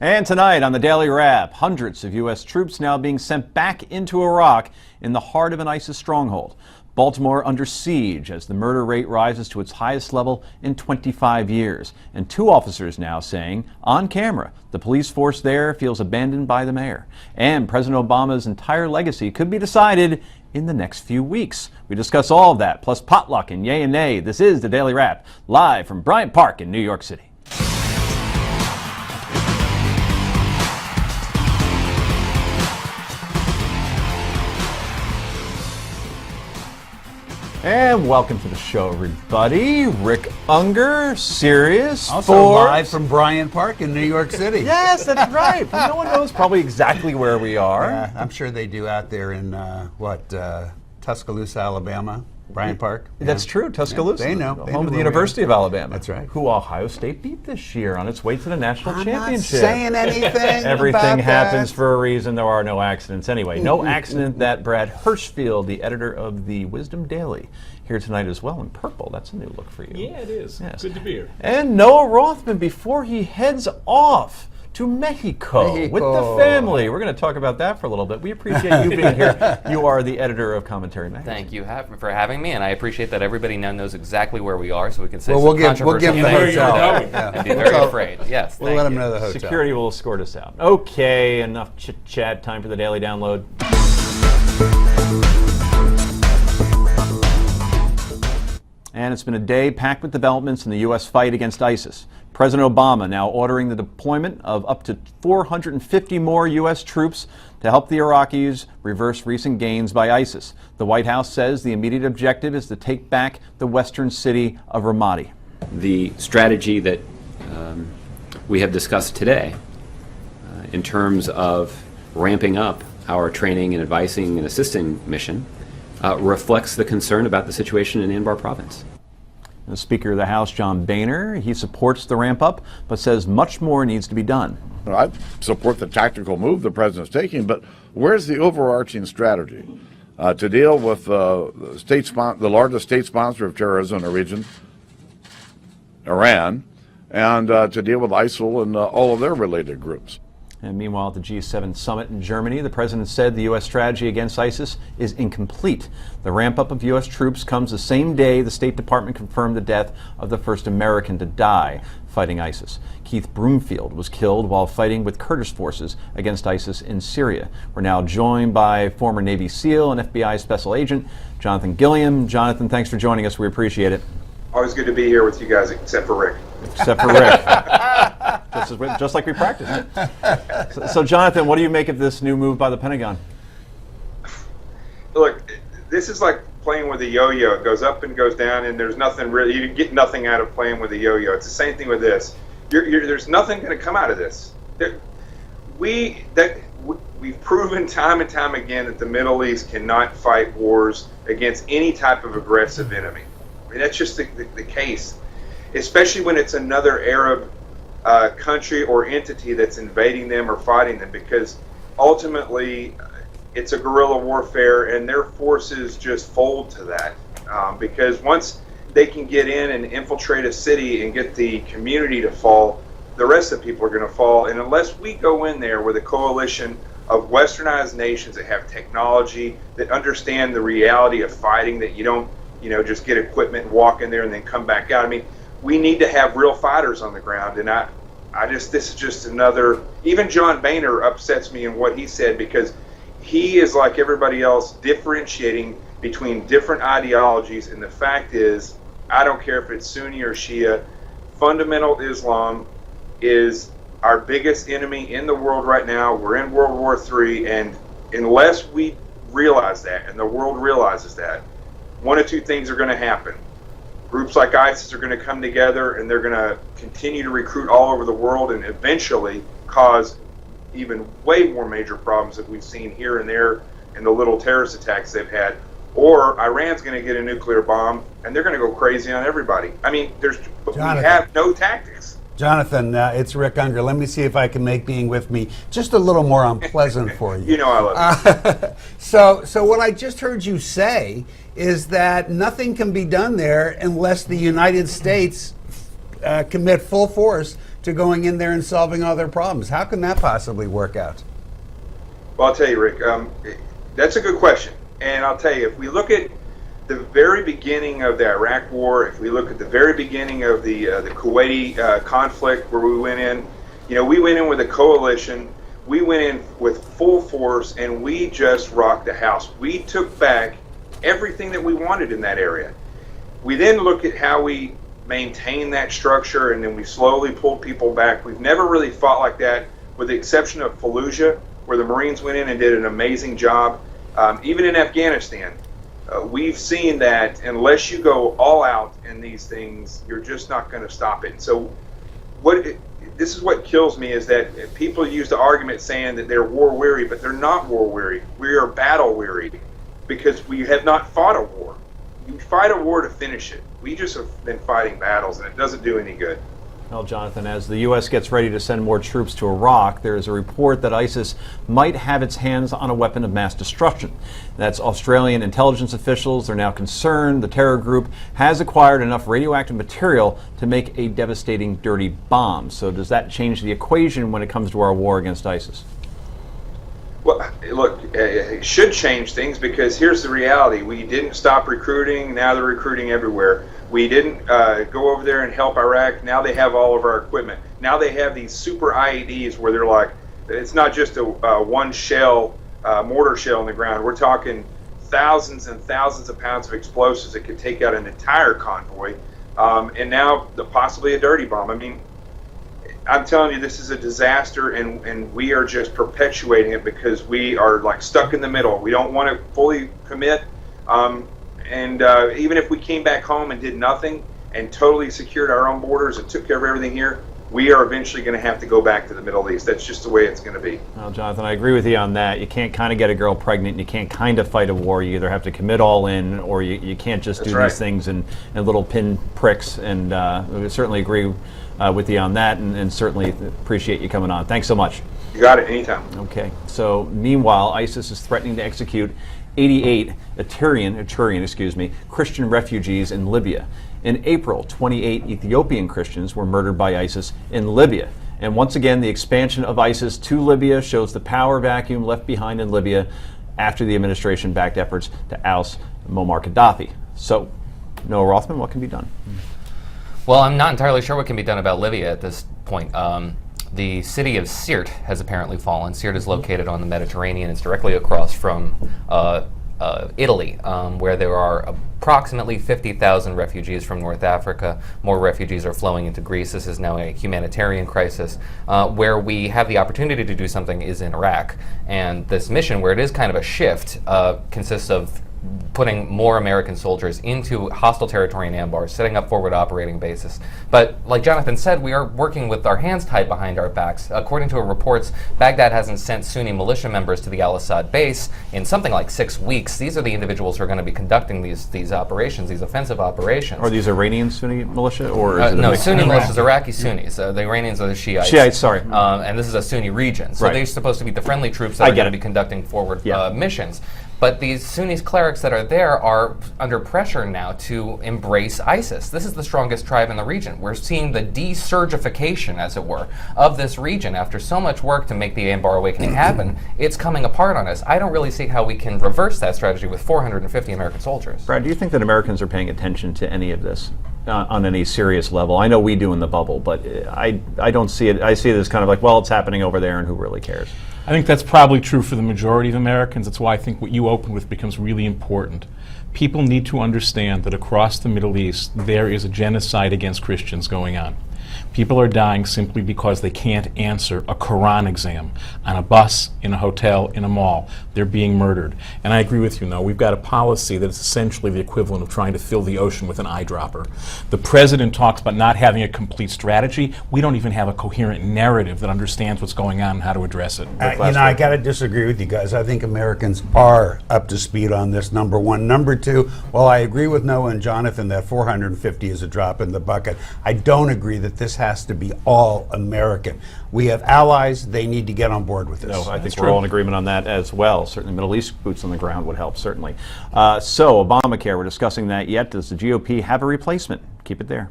And tonight on the Daily Wrap, hundreds of U.S. troops now being sent back into Iraq in the heart of an ISIS stronghold. Baltimore under siege as the murder rate rises to its highest level in 25 years. And two officers now saying, on camera, the police force there feels abandoned by the mayor. And President Obama's entire legacy could be decided in the next few weeks. We discuss all of that, plus potluck and yay and nay. This is the Daily Wrap, live from Bryant Park in New York City. And welcome to the show, everybody. Rick Unger, Sirius, also live from Bryant Park in New York City. Yes, that's right. No one knows probably exactly where we are. Yeah, I'm sure they do out there in, Tuscaloosa, Alabama, Bryant Park. That's true, Tuscaloosa. Yeah, they know. Home of the University of Alabama. That's right. Who Ohio State beat this year on its way to the national championship. I'm not saying anything Everything about happens that. for a reason. There are no accidents. Anyway, no accident that Brad Hirschfield, the editor of the Wisdom Daily, here tonight as well in purple. That's a new look for you. Yeah, it is. Yes. Good to be here. And Noah Rothman before he heads off to Mexico with the family. We're going to talk about that for a little bit. We appreciate you being here. You are the editor of Commentary Magazine. Thank you for having me, and I appreciate that everybody now knows exactly where we are, so we can say we'll give them the hotel. And be very afraid. Yes, we'll let them know the hotel. Security will escort us out. Okay, enough chit-chat. Time for the Daily Download. And it's been a day packed with developments in the U.S. fight against ISIS. President Obama now ordering the deployment of up to 450 more U.S. troops to help the Iraqis reverse recent gains by ISIS. The White House says the immediate objective is to take back the western city of Ramadi. The strategy that we have discussed today in terms of ramping up our training and advising and assisting mission reflects the concern about the situation in Anbar province. The Speaker of the House, John Boehner, he supports the ramp up, but says much more needs to be done. I support the tactical move the president's taking, but where's the overarching strategy to deal with the largest state sponsor of terrorism in the region, Iran, and to deal with ISIL and all of their related groups? And meanwhile, at the G7 summit in Germany, the president said the U.S. strategy against ISIS is incomplete. The ramp-up of U.S. troops comes the same day the State Department confirmed the death of the first American to die fighting ISIS. Keith Broomfield was killed while fighting with Kurdish forces against ISIS in Syria. We're now joined by former Navy SEAL and FBI Special Agent Jonathan Gilliam. Jonathan, thanks for joining us. We appreciate it. Always good to be here with you guys, except for Rick. Except for Rick. just like we practiced. So, Jonathan, what do you make of this new move by the Pentagon? Look, this is like playing with a yo-yo. It goes up and goes down, and there's nothing really. You get nothing out of playing with a yo-yo. It's the same thing with this. There's nothing going to come out of this. We've proven time and time again that the Middle East cannot fight wars against any type of aggressive enemy. I mean, that's just the case, especially when it's another Arab country or entity that's invading them or fighting them, because ultimately it's a guerrilla warfare and their forces just fold to that. Because once they can get in and infiltrate a city and get the community to fall, the rest of the people are going to fall. And unless we go in there with a coalition of westernized nations that have technology, that understand the reality of fighting, that you don't just get equipment and walk in there and then come back out. I mean, we need to have real fighters on the ground, and this is just another. Even John Boehner upsets me in what he said, because he is like everybody else differentiating between different ideologies, and the fact is, I don't care if it's Sunni or Shia, fundamental Islam is our biggest enemy in the world right now. We're in World War III, and unless we realize that, and the world realizes that, one of two things are going to happen. Groups like ISIS are going to come together, and they're going to continue to recruit all over the world and eventually cause even way more major problems that we've seen here and there in the little terrorist attacks they've had. Or Iran's going to get a nuclear bomb, and they're going to go crazy on everybody. I mean, we have no tactics. Jonathan, it's Rick Unger. Let me see if I can make being with me just a little more unpleasant for you. You know I love you. So what I just heard you say is that nothing can be done there unless the United States commit full force to going in there and solving all their problems? How can that possibly work out? Well, I'll tell you, Rick, that's a good question. And I'll tell you, if we look at the very beginning of the Iraq War, if we look at the very beginning of the Kuwaiti conflict where we went in, we went in with a coalition. We went in with full force, and we just rocked the house. We took back everything that we wanted in that area. We then look at how we maintained that structure, and then we slowly pulled people back. We've never really fought like that, with the exception of Fallujah, where the Marines went in and did an amazing job. Even in Afghanistan, we've seen that unless you go all out in these things, you're just not going to stop it. So this is what kills me, is that people use the argument saying that they're war weary, but they're not war weary. We are battle weary because we have not fought a war. You fight a war to finish it. We just have been fighting battles, and it doesn't do any good. Well, Jonathan, as the U.S. gets ready to send more troops to Iraq, there is a report that ISIS might have its hands on a weapon of mass destruction. That's Australian intelligence officials. They're now concerned the terror group has acquired enough radioactive material to make a devastating dirty bomb. So does that change the equation when it comes to our war against ISIS? Well, look, it should change things, because here's the reality. We didn't stop recruiting. Now they're recruiting everywhere. We didn't go over there and help Iraq. Now they have all of our equipment. Now they have these super IEDs where they're like, it's not just a one shell, mortar shell in the ground. We're talking thousands and thousands of pounds of explosives that could take out an entire convoy. And now possibly a dirty bomb. I mean, I'm telling you, this is a disaster, and we are just perpetuating it because we are like stuck in the middle. We don't want to fully commit. And even if we came back home and did nothing and totally secured our own borders and took care of everything here, we are eventually going to have to go back to the Middle East. That's just the way it's going to be. Well, Jonathan, I agree with you on that. You can't kind of get a girl pregnant, and you can't kind of fight a war. You either have to commit all in, or you can't just do these things in little pin pricks. And we certainly agree with you on that, and certainly appreciate you coming on. Thanks so much. You got it, anytime. Okay. So meanwhile, ISIS is threatening to execute 88 Eritrean Christian refugees in Libya. In April, 28 Ethiopian Christians were murdered by ISIS in Libya. And once again, the expansion of ISIS to Libya shows the power vacuum left behind in Libya after the administration-backed efforts to oust Muammar Gaddafi. So, Noah Rothman, what can be done? Well, I'm not entirely sure what can be done about Libya at this point. The city of Sirte has apparently fallen. Sirte is located on the Mediterranean. It's directly across from Italy, where there are approximately 50,000 refugees from North Africa. More refugees are flowing into Greece. This is now a humanitarian crisis. Where we have the opportunity to do something is in Iraq. And this mission, where it is kind of a shift, consists of putting more American soldiers into hostile territory in Anbar, setting up forward operating bases. But like Jonathan said, we are working with our hands tied behind our backs. According to reports, Baghdad hasn't sent Sunni militia members to the al-Assad base in something like 6 weeks. These are the individuals who are going to be conducting these operations, these offensive operations. Are these Iranian Sunni militia, or is it no, Sunni militias, Iraqi Sunnis. The Iranians are the Shiites. Shiites, sorry. And this is a Sunni region. So they're supposed to be the friendly troops that are going to be conducting forward missions. But these Sunni clerics that are there are under pressure now to embrace ISIS. This is the strongest tribe in the region. We're seeing the desurgification, as it were, of this region. After so much work to make the Anbar Awakening happen, it's coming apart on us. I don't really see how we can reverse that strategy with 450 American soldiers. Brad, do you think that Americans are paying attention to any of this on any serious level? I know we do in the bubble, but I don't see it. I see it as kind of like, well, it's happening over there, and who really cares? I think that's probably true for the majority of Americans. That's why I think what you opened with becomes really important. People need to understand that across the Middle East, there is a genocide against Christians going on. People are dying simply because they can't answer a Quran exam on a bus, in a hotel, in a mall. They're being murdered. And I agree with you, Noah. We've got a policy that is essentially the equivalent of trying to fill the ocean with an eyedropper. The president talks about not having a complete strategy. We don't even have a coherent narrative that understands what's going on and how to address it. I got to disagree with you guys. I think Americans are up to speed on this, number one. Number two, while I agree with Noah and Jonathan that 450 is a drop in the bucket, I don't agree that this has to be all American. We have allies. They need to get on board with this. No, I think we're all in agreement on that as well. Certainly Middle East boots on the ground would help, certainly. So Obamacare, we're discussing that yet. Does the GOP have a replacement? Keep it there.